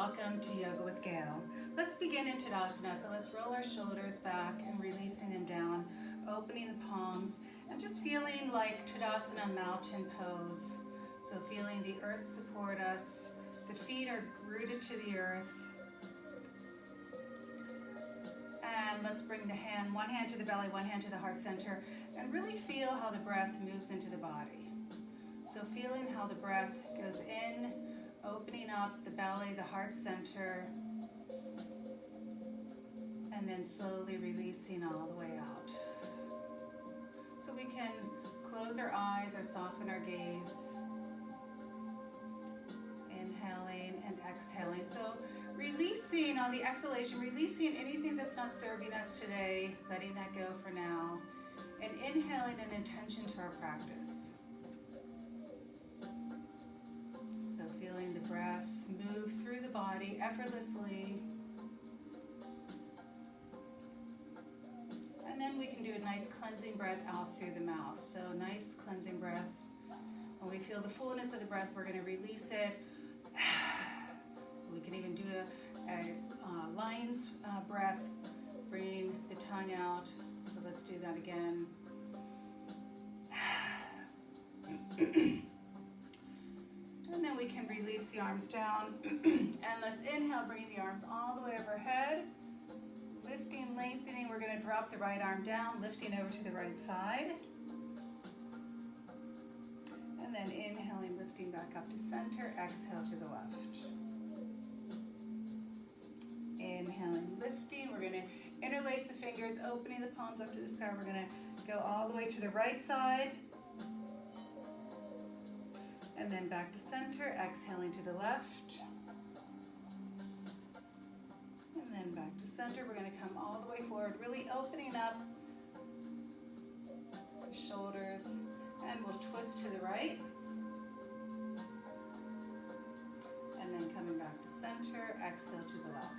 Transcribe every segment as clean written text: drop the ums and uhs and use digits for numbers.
welcome to Yoga with Gayle. Let's begin in Tadasana. So let's roll our shoulders back and releasing them down, opening the palms, and just feeling like Tadasana mountain pose. So feeling the earth support us, the feet are rooted to the earth. And let's bring the hand, one hand to the belly, one hand to the heart center, and really feel how the breath moves into the body. So feeling how the breath goes in, opening up the belly, the heart center, and then slowly releasing all the way out. So we can close our eyes or soften our gaze, inhaling and exhaling. So releasing on the exhalation, releasing anything that's not serving us today, letting that go for now, and inhaling an intention to our practice. So feeling the breath move through the body effortlessly. And then we can do a nice cleansing breath out through the mouth. So nice cleansing breath. When we feel the fullness of the breath, we're going to release it. We can even do a lion's breath, bringing the tongue out. So let's do that again. And then we can release the arms down. And let's inhale, bringing the arms all the way overhead. Lifting, lengthening. We're going to drop the right arm down, lifting over to the right side. And then inhaling, lifting back up to center. Exhale to the left. Inhaling, lifting. We're going to interlace the fingers, opening the palms up to the sky. We're going to go all the way to the right side. And then back to center, exhaling to the left. And then back to center. We're going to come all the way forward, really opening up the shoulders. And we'll twist to the right. And then coming back to center, exhale to the left.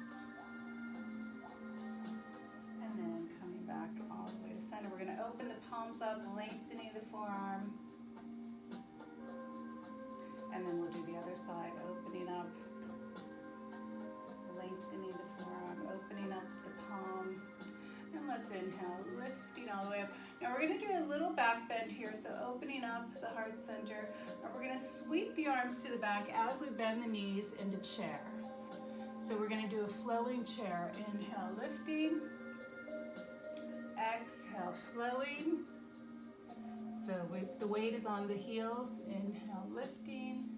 And then coming back all the way to center. We're going to open the palms up, lengthening the forearm. And then we'll do the other side, opening up, lengthening the forearm, opening up the palm. And let's inhale, lifting all the way up. Now we're going to do a little back bend here, so opening up the heart center. And we're going to sweep the arms to the back as we bend the knees into chair. So we're going to do a flowing chair. Inhale, lifting. Exhale, flowing. So the weight is on the heels. Inhale, lifting.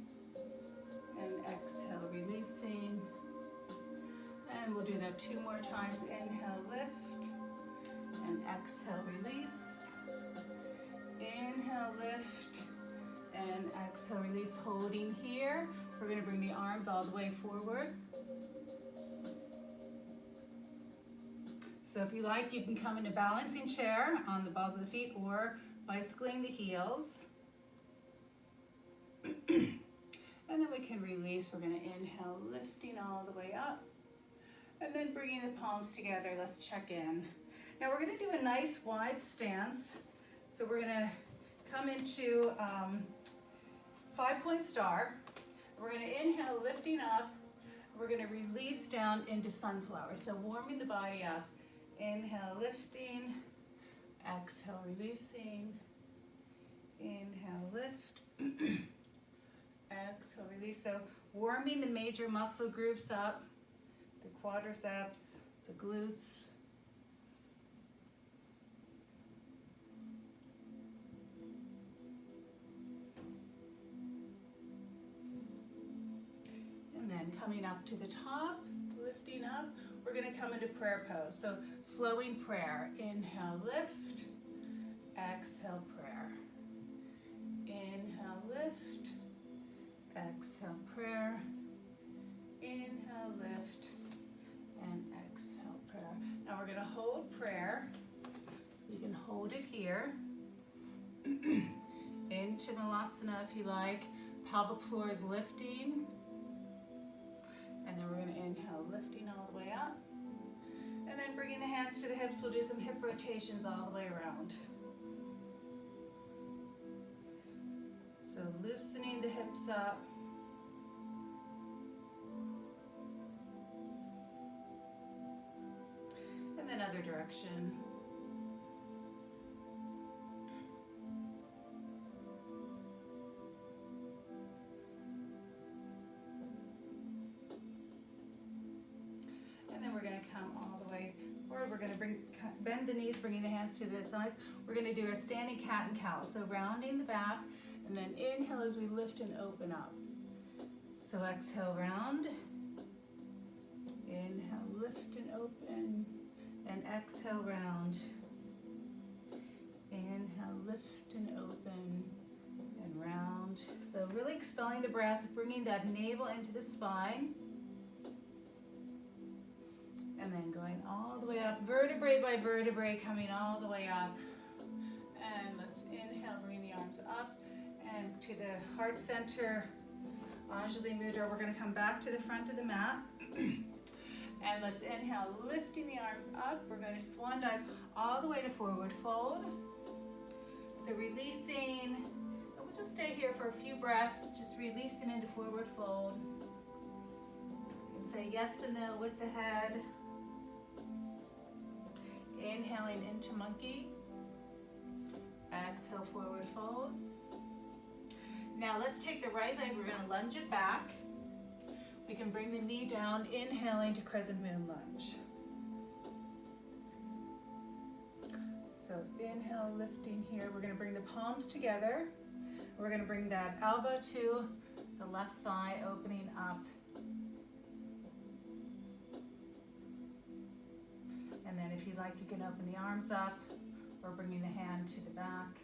And exhale, releasing. And we'll do that 2 more times. Inhale, lift. And exhale, release. Inhale, lift. And exhale, release. Holding here. We're going to bring the arms all the way forward. So if you like, you can come into balancing chair on the balls of the feet or bicycling the heels. And then we can release. We're going to inhale, lifting all the way up. And then bringing the palms together. Let's check in. Now we're going to do a nice wide stance. So we're going to come into 5-point star. We're going to inhale, lifting up. We're going to release down into sunflower. So warming the body up. Inhale, lifting. Exhale, releasing. Inhale, lift. Exhale, release. So warming the major muscle groups up, the quadriceps, the glutes. And then coming up to the top, lifting up, we're going to come into prayer pose. So flowing prayer. Inhale, lift. Exhale, prayer. Inhale, lift. Exhale, prayer. Inhale, lift. And exhale, prayer. Now we're going to hold prayer. You can hold it here. Into Malasana if you like. Pelvic floor is lifting. And then we're going to inhale, lifting all the way up. And then bringing the hands to the hips, we'll do some hip rotations all the way around. So loosening the hips up. another direction. And then we're going to come all the way forward. We're going to bend the knees, bringing the hands to the thighs. We're going to do a standing cat and cow. So rounding the back, and then inhale as we lift and open up. So exhale, round. Inhale, lift and open. And exhale, round. Inhale, lift and open. And round. So really expelling the breath, bringing that navel into the spine. And then going all the way up, vertebrae by vertebrae, coming all the way up. And let's inhale, bring the arms up and to the heart center, Anjali Mudra. We're going to come back to the front of the mat. And let's inhale, lifting the arms up. We're going to swan dive all the way to forward fold. So releasing, and we'll just stay here for a few breaths, just releasing into forward fold. And say yes and no with the head. Inhaling into monkey. Exhale, forward fold. Now let's take the right leg, we're going to lunge it back. We can bring the knee down, inhaling to crescent moon lunge. So inhale, lifting here. We're going to bring the palms together. We're going to bring that elbow to the left thigh, opening up. And then if you'd like, you can open the arms up or bringing the hand to the back,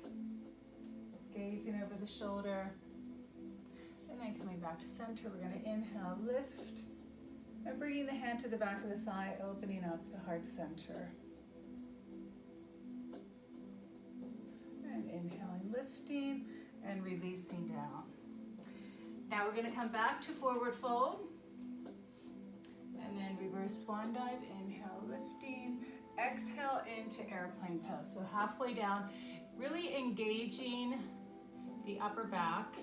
gazing over the shoulder. And then coming back to center, we're going to inhale, lift, and bringing the hand to the back of the thigh, opening up the heart center. And inhaling, lifting, and releasing down. Now we're going to come back to forward fold, and then reverse swan dive, inhale, lifting, exhale into airplane pose. So halfway down, really engaging the upper back.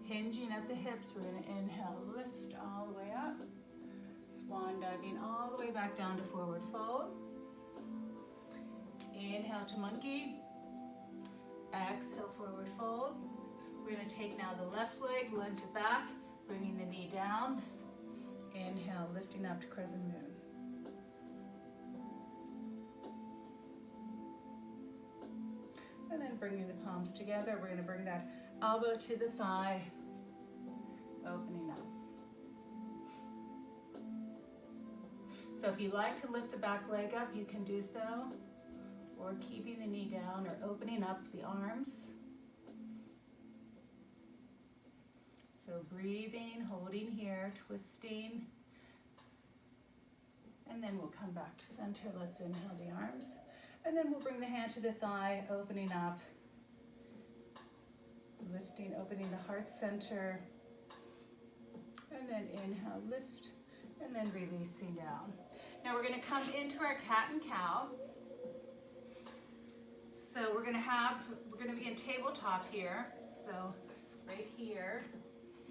Hinging at the hips, we're going to inhale, lift all the way up. Swan diving all the way back down to forward fold. Inhale to monkey. Exhale, forward fold. We're going to take now the left leg, lunge it back, bringing the knee down. Inhale, lifting up to crescent moon. And then bringing the palms together, we're going to bring that elbow to the thigh, opening up. So if you like to lift the back leg up, you can do so, or keeping the knee down or opening up the arms. So breathing, holding here, twisting, and then we'll come back to center. Let's inhale the arms, and then we'll bring the hand to the thigh, opening up, lifting, opening the heart center, and then inhale, lift, and then releasing down. Now we're going to come into our cat and cow. So we're going to be in tabletop here. So right here,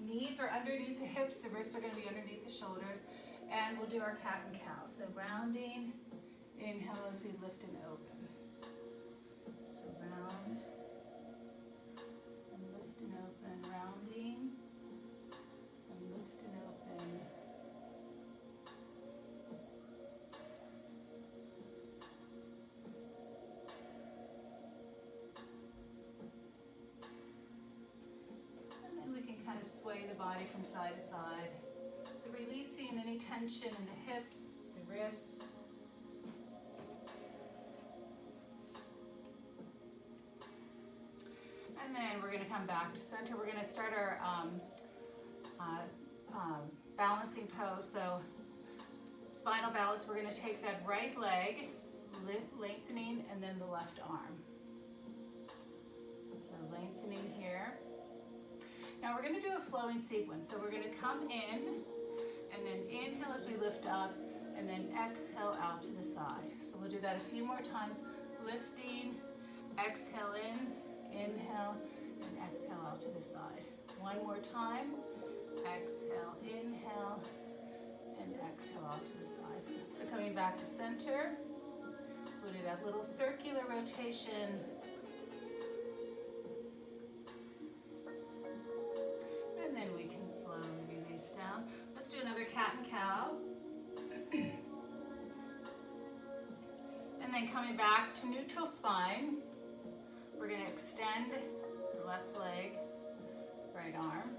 knees are underneath the hips, the wrists are going to be underneath the shoulders, and we'll do our cat and cow. So rounding, inhale as we lift and open. So round. Lift and open, rounding, and lift and open. And then we can kind of sway the body from side to side. So releasing any tension in the hips, the wrists. And then we're going to come back to center. We're going to start our balancing pose. So spinal balance, we're going to take that right leg, lengthening, and then the left arm. So lengthening here. Now we're going to do a flowing sequence. So we're going to come in, and then inhale as we lift up, and then exhale out to the side. So we'll do that a few more times. Lifting, exhale in, inhale, and exhale out to the side. One more time. Exhale, inhale, and exhale out to the side. So coming back to center, we'll do that little circular rotation. And then we can slowly release down. Let's do another cat and cow. And then coming back to neutral spine, we're going to extend the left leg, right arm.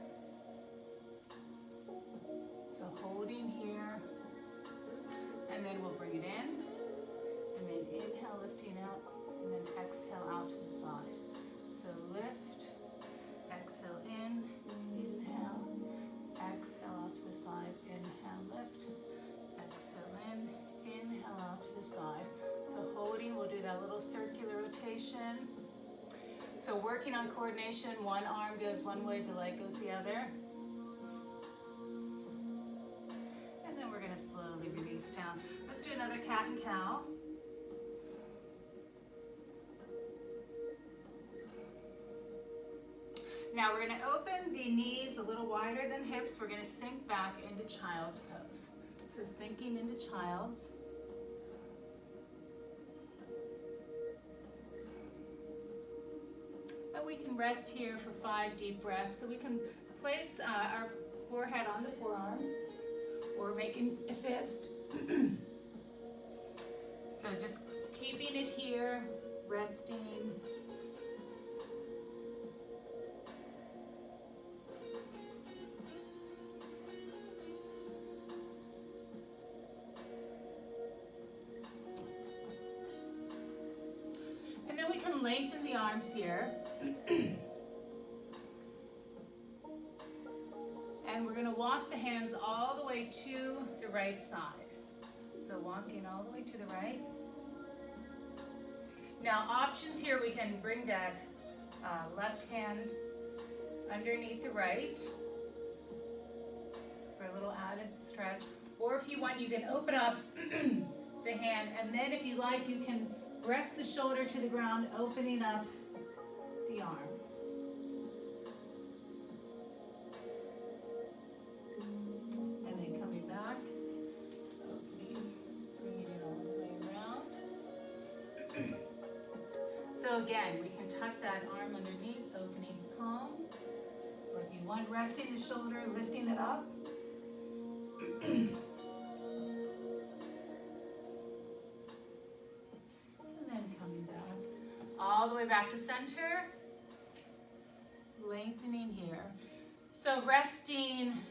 So holding here, and then we'll bring it in, and then inhale, lifting up, and then exhale out to the side. So lift, exhale in, inhale, exhale out to the side, inhale, lift, exhale in, inhale out to the side. So holding, we'll do that little circular rotation. So working on coordination, one arm goes one way, the leg goes the other. And then we're going to slowly release down. Let's do another cat and cow. Now we're going to open the knees a little wider than hips. We're going to sink back into child's pose. So sinking into child's. And we can rest here for 5 deep breaths. So we can place our forehead on the forearms or making a fist. So just keeping it here, resting. And then we can lengthen the arms here. And we're going to walk the hands all the way to the right side. So walking all the way to the right. Now options here, we can bring that left hand underneath the right for a little added stretch. Or if you want, you can open up the hand, and then if you like, you can rest the shoulder to the ground, opening up the arm. And then coming back, opening, bringing it all the way around. So again, we can tuck that arm underneath, opening the palm. Or if you want, resting the shoulder, lifting it up. And then coming back, all the way back to center. Lengthening here. So resting,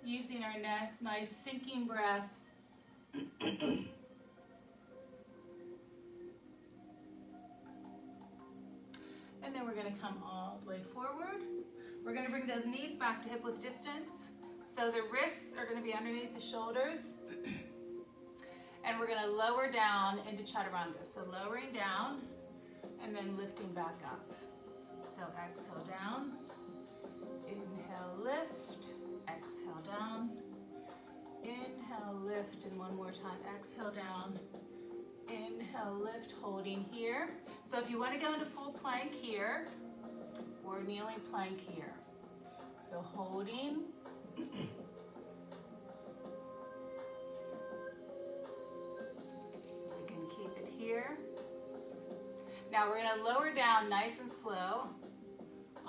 using our nice sinking breath. And then we're going to come all the way forward. We're going to bring those knees back to hip width distance. So the wrists are going to be underneath the shoulders. And we're going to lower down into chaturanga. So lowering down and then lifting back up. So exhale down, inhale, lift, exhale down, inhale, lift, and one more time, exhale down, inhale, lift, holding here. So if you want to go into full plank here, or kneeling plank here. So holding, so we can keep it here. Now we're going to lower down nice and slow,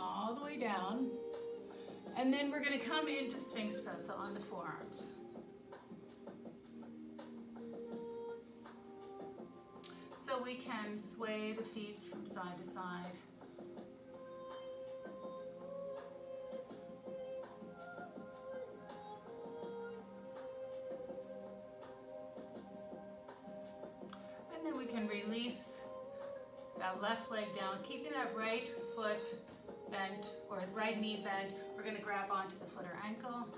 all the way down, and then we're going to come into Sphinx pose, so on the forearms. So we can sway the feet from side to side. And then we can release that left leg down, keeping that right foot bent, or right knee bent. We're going to grab onto the foot or ankle.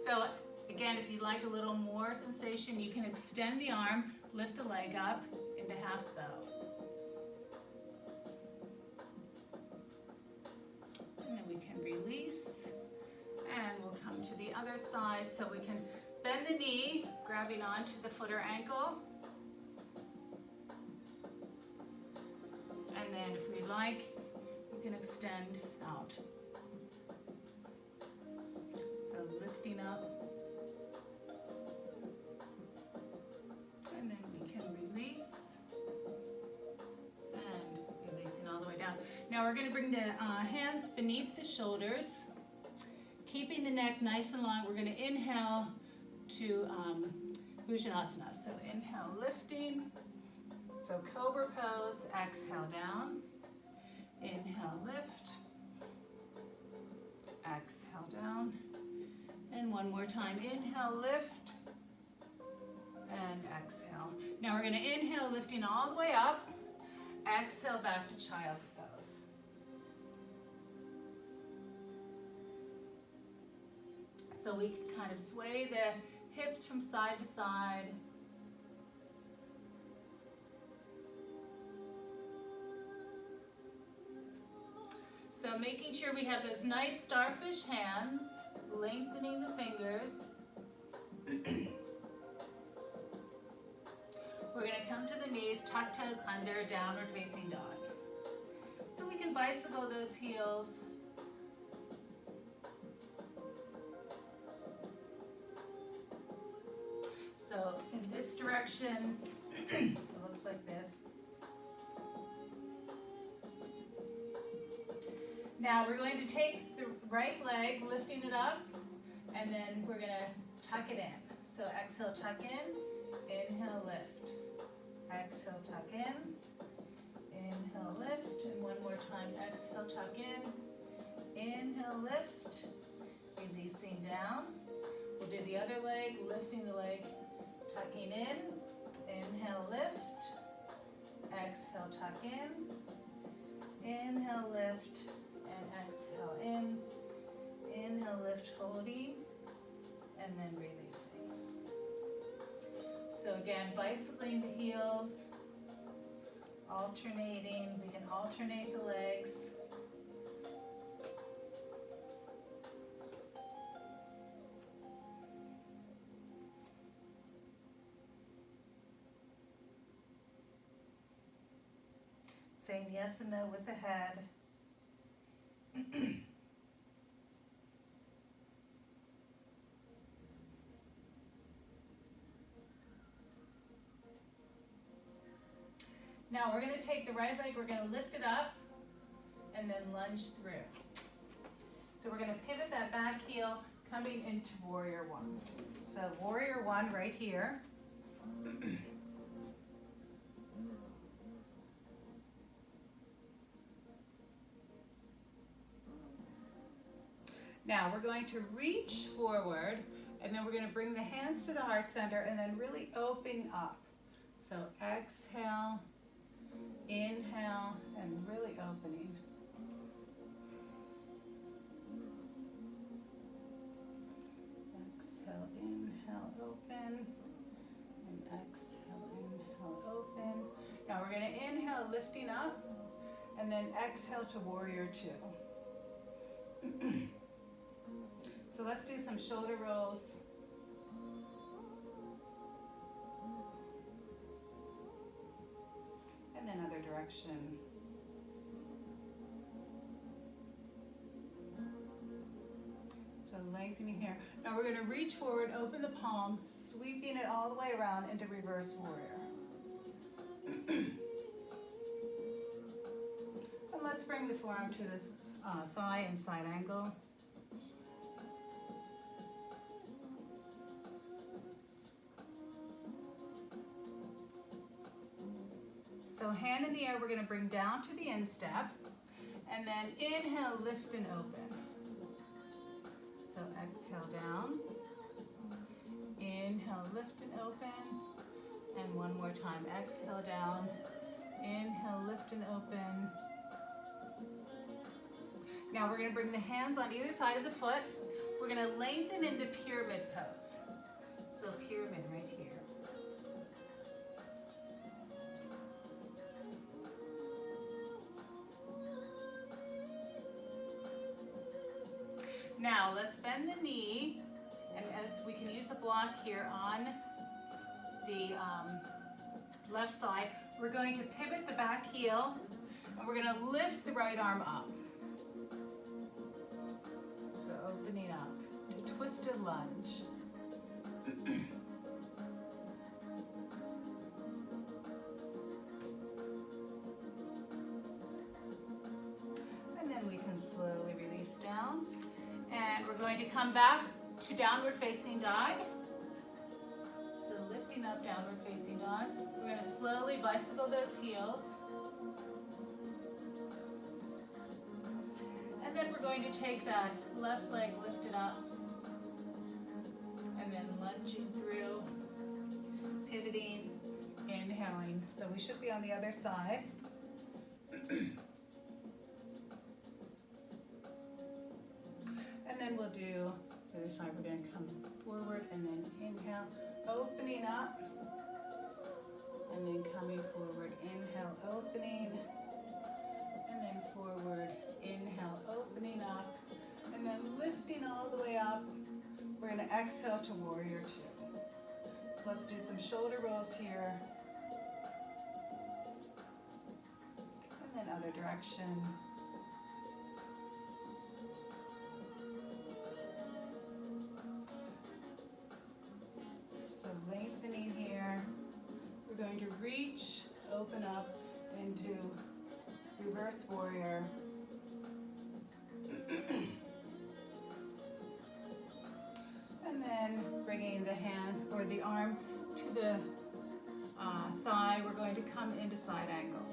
So again, if you'd like a little more sensation, you can extend the arm, lift the leg up into half bow. And then we can release, and we'll come to the other side. So we can bend the knee, grabbing onto the foot or ankle. And then if we like, you can extend out. up. And then we can release. And releasing all the way down. Now we're going to bring the hands beneath the shoulders, keeping the neck nice and long. We're going to inhale to Bhujanasana. So inhale, lifting. So cobra pose, exhale down. Inhale, lift. Exhale down. And one more time. Inhale, lift. And exhale. Now we're going to inhale, lifting all the way up. Exhale back to child's pose. So we can kind of sway the hips from side to side. So making sure we have those nice starfish hands, lengthening the fingers. We're going to come to the knees, tuck toes under, downward facing dog. So we can bicycle those heels. So in this direction, it looks like this. Now we're going to take the right leg, lifting it up, and then we're going to tuck it in. So exhale, tuck in, inhale, lift. Exhale, tuck in, inhale, lift, and one more time, exhale, tuck in, inhale, lift, releasing down. We'll do the other leg, lifting the leg, tucking in, inhale, lift, exhale, tuck in, inhale, lift, and exhale in, inhale, lift, holding, and then releasing. So again, bicycling the heels, alternating. We can alternate the legs. Saying yes and no with the head. Now we're going to take the right leg, we're going to lift it up and then lunge through. So we're going to pivot that back heel coming into warrior one. So warrior one right here. Now we're going to reach forward and then we're going to bring the hands to the heart center and then really open up. So exhale, inhale, and really opening. Exhale, inhale, open, and exhale, inhale, open. Now we're going to inhale, lifting up, and then exhale to warrior two. So let's do some shoulder rolls. And then other direction. So lengthening here. Now we're going to reach forward, open the palm, sweeping it all the way around into reverse warrior. And let's bring the forearm to the thigh and side angle. So hand in the air, we're going to bring down to the instep, and then inhale, lift and open. So exhale down, inhale, lift and open, and one more time, exhale down, inhale, lift and open. Now we're going to bring the hands on either side of the foot. We're going to lengthen into pyramid pose. So pyramid right here. Now let's bend the knee, and as we can use a block here on the left side, we're going to pivot the back heel, and we're going to lift the right arm up. So opening up to twist to lunge. And then we can slowly release down. And we're going to come back to downward facing dog. So lifting up, downward facing dog. We're going to slowly bicycle those heels. And then we're going to take that left leg lifted up and then lunging through, pivoting, inhaling. So we should be on the other side. And then we'll do the other side. We're going to come forward and then inhale, opening up, and then coming forward. Inhale, opening, and then forward. Inhale, opening up, and then lifting all the way up. We're going to exhale to warrior two. So let's do some shoulder rolls here. And then other direction. So lengthening here. We're going to reach, open up into reverse warrior. And then bringing the hand or the arm to the thigh, we're going to come into side angle.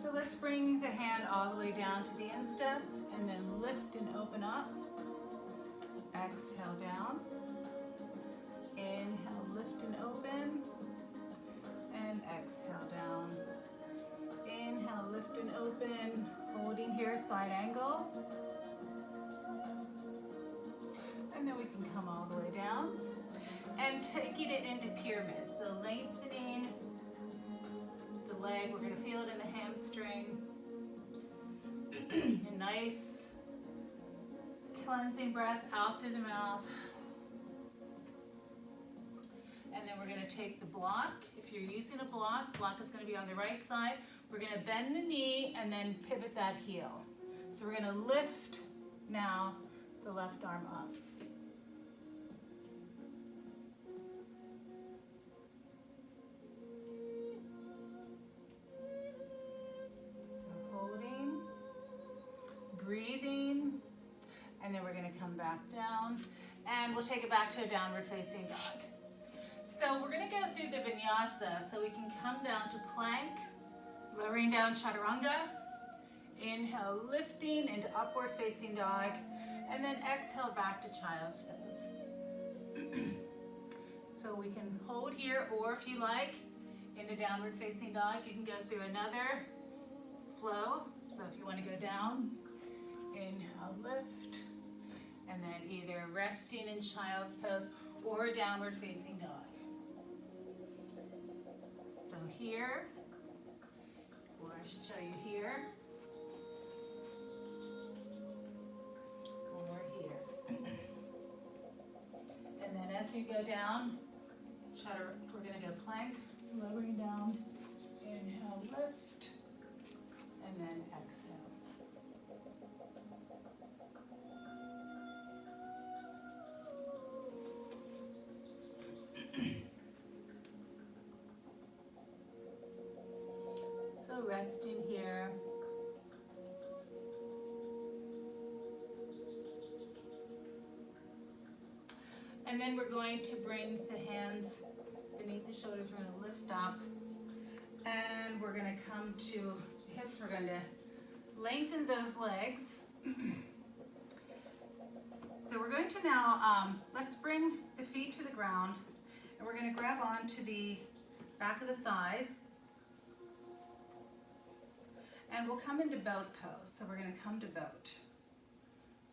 So let's bring the hand all the way down to the instep and then lift and open up. Exhale down. Inhale, lift and open. And exhale down. Inhale, lift and open. Holding here, side angle. And then we can come all the way down. And taking it into pyramid. So lengthening the leg. We're going to feel it in the hamstring. A nice cleansing breath out through the mouth. And then we're going to take the block. If you're using a block is going to be on the right side. We're going to bend the knee and then pivot that heel. So we're going to lift now the left arm up. So holding, breathing, and then we're going to come back down. And we'll take it back to a downward facing dog. So we're going to go through the vinyasa. So we can come down to plank. Lowering down chaturanga, inhale, lifting into upward facing dog, and then exhale back to child's pose. So we can hold here, or if you like, into downward facing dog, you can go through another flow. So if you want to go down, inhale, lift, and then either resting in child's pose or downward facing dog. So here, or I should show you here, or here. And then as you go down, we're going to go plank, lowering down, inhale, lift, and then exhale. So resting here. And then we're going to bring the hands beneath the shoulders. We're going to lift up. And we're going to come to hips. We're going to lengthen those legs. So we're going to now, let's bring the feet to the ground. And we're going to grab onto the back of the thighs. And we'll come into boat pose. So we're going to come to boat.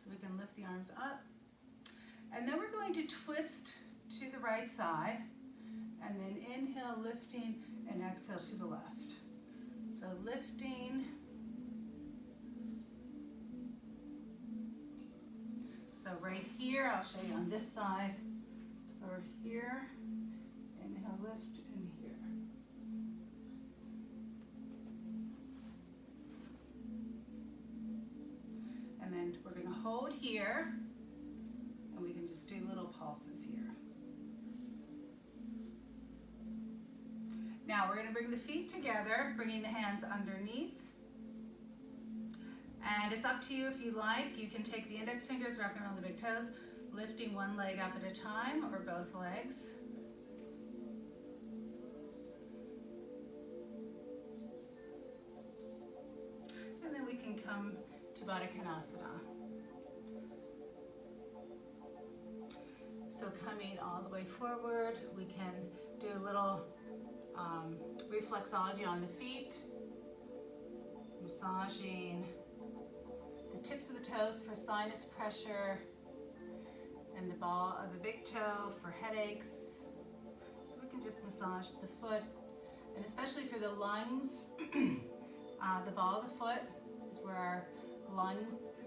So we can lift the arms up. And then we're going to twist to the right side. And then inhale, lifting, and exhale to the left. So lifting. So right here, I'll show you on this side. Or here. Inhale, lift, and here. And then we're going to hold here. we can just do little pulses here. Now we're going to bring the feet together, bringing the hands underneath. And it's up to you if you like. You can take the index fingers, wrap them around the big toes, lifting one leg up at a time or both legs. And then we can come to Baddha Konasana. So coming all the way forward, we can do a little reflexology on the feet, massaging the tips of the toes for sinus pressure and the ball of the big toe for headaches. So we can just massage the foot, and especially for the lungs, the ball of the foot is where our lungs,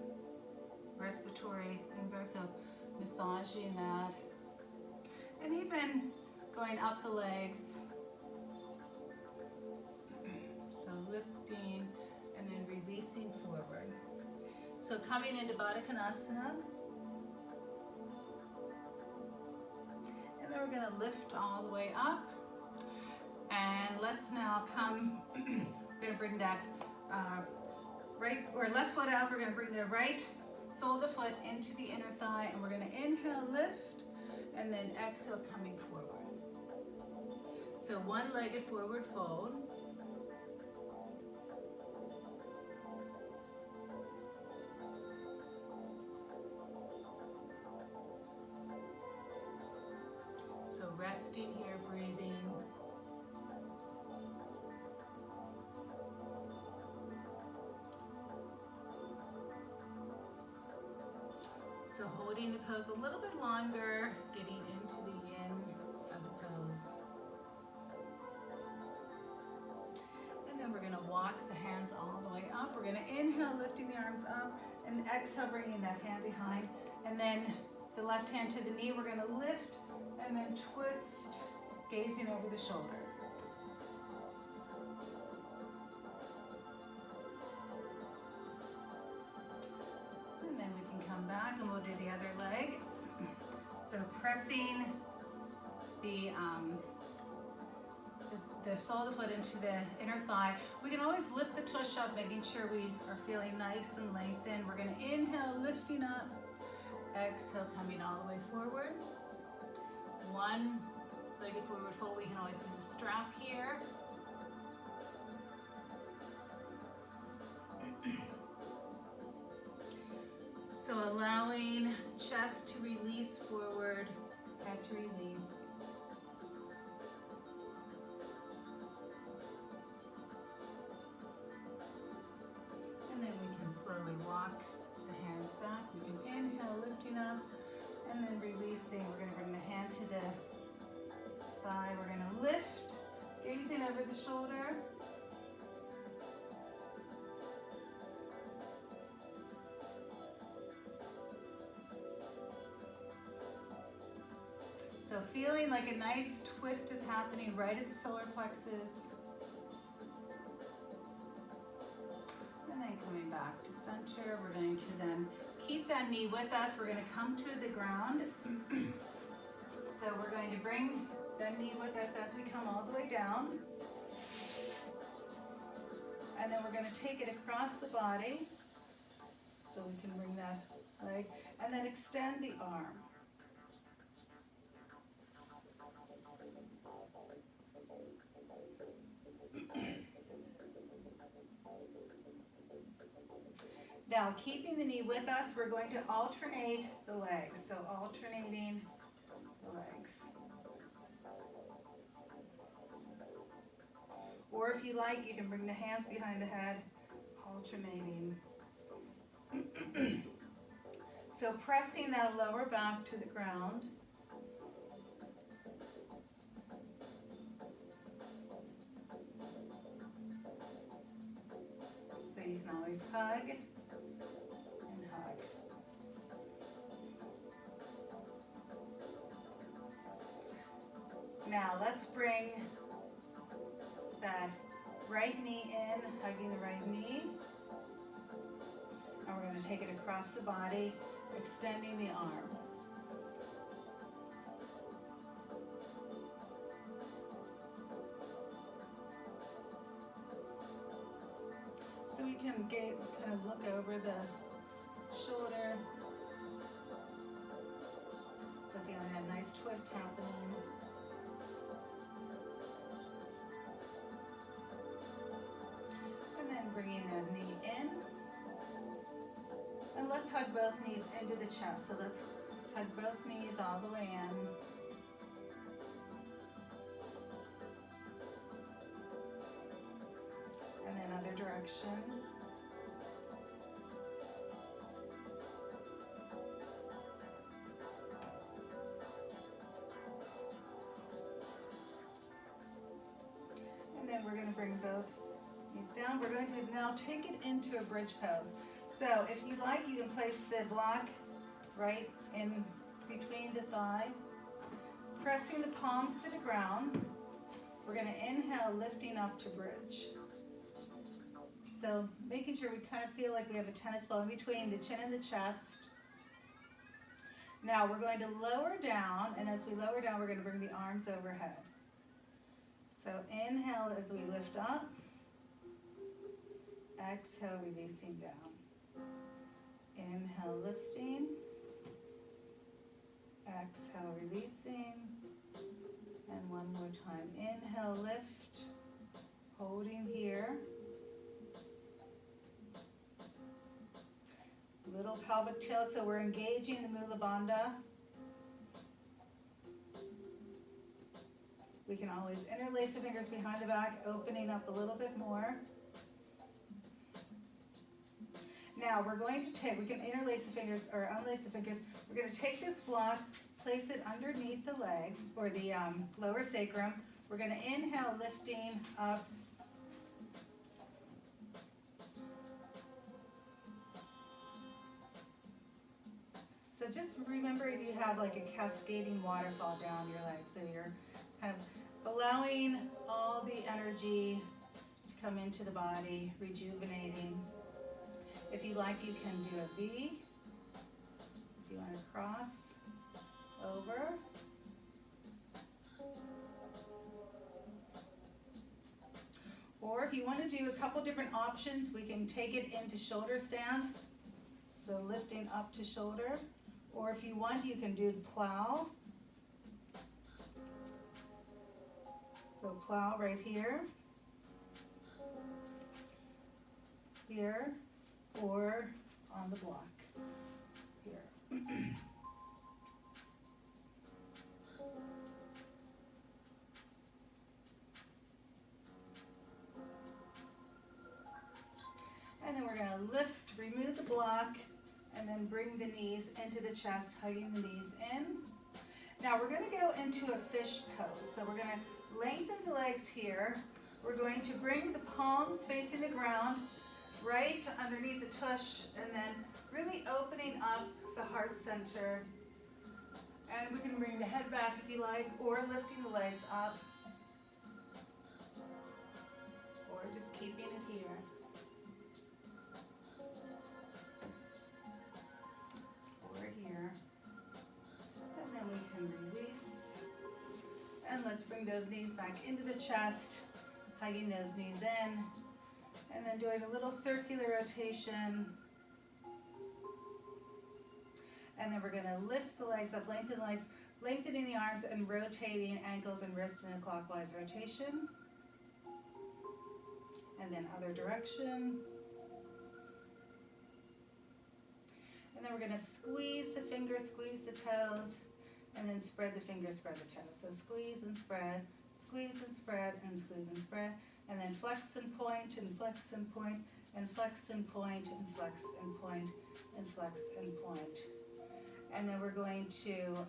respiratory things are, so massaging that. And even going up the legs, so lifting and then releasing forward. So coming into Baddha Konasana, and then we're going to lift all the way up. And let's now come, we're going to bring that right or left foot out. We're going to bring the right sole of the foot into the inner thigh, and we're going to inhale, lift, and then exhale, coming forward. So one-legged forward fold. So resting here, breathing. So holding the pose a little bit longer, getting into the yin of the pose. And then we're going to walk the hands all the way up. We're going to inhale, lifting the arms up, and exhale, bringing that hand behind. And then the left hand to the knee, we're going to lift and then twist, gazing over the shoulder. And then we can come back and we'll do the other leg. So pressing the sole of the foot into the inner thigh. We can always lift the tush up, making sure we are feeling nice and lengthened. We're going to inhale, lifting up, exhale, coming all the way forward. One-legged forward fold. We can always use a strap here. So allowing chest to release forward, head to release. And then we can slowly walk the hands back. We can inhale, lifting up, and then releasing. We're going to bring the hand to the thigh. We're going to lift, gazing over the shoulder. So feeling like a nice twist is happening right at the solar plexus. And then coming back to center, we're going to then keep that knee with us. We're going to come to the ground. So we're going to bring that knee with us as we come all the way down. And then we're going to take it across the body. So we can bring that leg. And then extend the arm. Now, keeping the knee with us, we're going to alternate the legs. So alternating the legs. Or if you like, you can bring the hands behind the head, alternating. So pressing that lower back to the ground. So you can always hug. Now let's bring that right knee in, hugging the right knee. And we're going to take it across the body, extending the arm. over the shoulder. So feeling that nice twist happening. And then bringing that knee in. And let's hug both knees into the chest. So let's hug both knees all the way in. And then other direction. And then we're going to bring both knees down. We're going to now take it into a bridge pose. So if you like, you can place the block right in between the thigh, pressing the palms to the ground. We're going to inhale, lifting up to bridge. So making sure we kind of feel like we have a tennis ball in between the chin and the chest. Now we're going to lower down, and as we lower down, we're going to bring the arms overhead. So inhale as we lift up. Exhale, releasing down. Inhale, lifting. Exhale, releasing. And one more time. Inhale, lift. Holding here. Little pelvic tilt, so we're engaging the Mula Bandha. We can always interlace the fingers behind the back, opening up a little bit more. Now we're going to take, we can interlace the fingers or unlace the fingers. We're going to take this block, place it underneath the leg or the lower sacrum. We're going to inhale, lifting up. So just remember you have like a cascading waterfall down your leg. So you're kind of allowing all the energy to come into the body, rejuvenating. If you like, you can do a V. If you want to cross over. Or if you want to do a couple different options, we can take it into shoulder stance. So lifting up to shoulder. Or if you want, you can do plow. So plow right here. Here. Or on the block here. And then we're going to lift, remove the block, and then bring the knees into the chest, hugging the knees in. Now we're going to go into a fish pose. So we're going to lengthen the legs here. We're going to bring the palms facing the ground, right underneath the tush, and then really opening up the heart center. And we can bring the head back if you like, or lifting the legs up, or just keeping it here. Or here. And then we can release. And let's bring those knees back into the chest, hugging those knees in. And then doing a little circular rotation. And then we're going to lift the legs up, lengthen the legs, lengthening the arms and rotating ankles and wrists in a clockwise rotation. And then other direction. And then we're going to squeeze the fingers, squeeze the toes, and then spread the fingers, spread the toes. So squeeze and spread, squeeze and spread, and squeeze and spread. And then flex and point, and flex and point, and flex and point, and flex and point, and flex and point. And then we're going to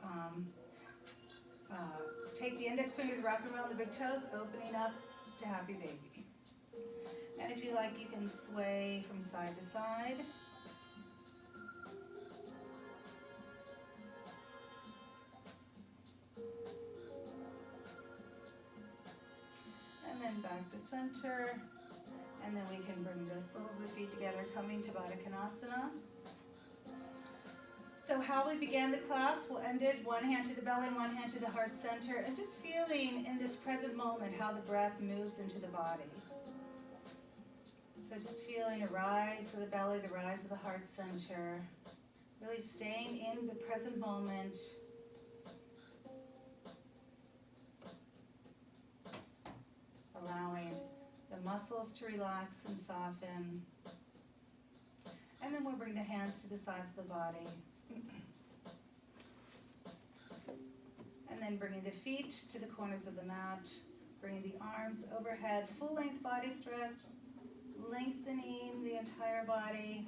take the index fingers, wrap them around the big toes, opening up to happy baby. And if you like, you can sway from side to side. And then back to center, and then we can bring the soles of the feet together, coming to Baddha Konasana. So how we began the class, we'll end it one hand to the belly, one hand to the heart center, and just feeling in this present moment how the breath moves into the body. So just feeling a rise of the belly, the rise of the heart center, really staying in the present moment. Allowing the muscles to relax and soften. And then we'll bring the hands to the sides of the body. And then bringing the feet to the corners of the mat, bringing the arms overhead, full length body stretch, lengthening the entire body.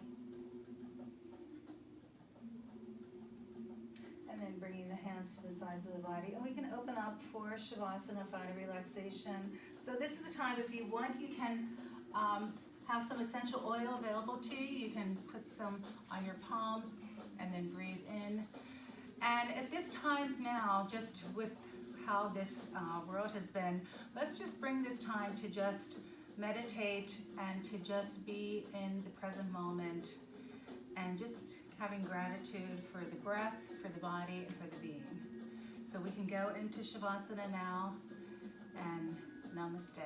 And then bringing the hands to the sides of the body. And we can open up for Shavasana, final relaxation. So this is the time, if you want, you can have some essential oil available to you. You can put some on your palms and then breathe in. And at this time now, just with how this world has been, let's just bring this time to just meditate and to just be in the present moment and just having gratitude for the breath, for the body, and for the being. So we can go into Shavasana now, and namaste.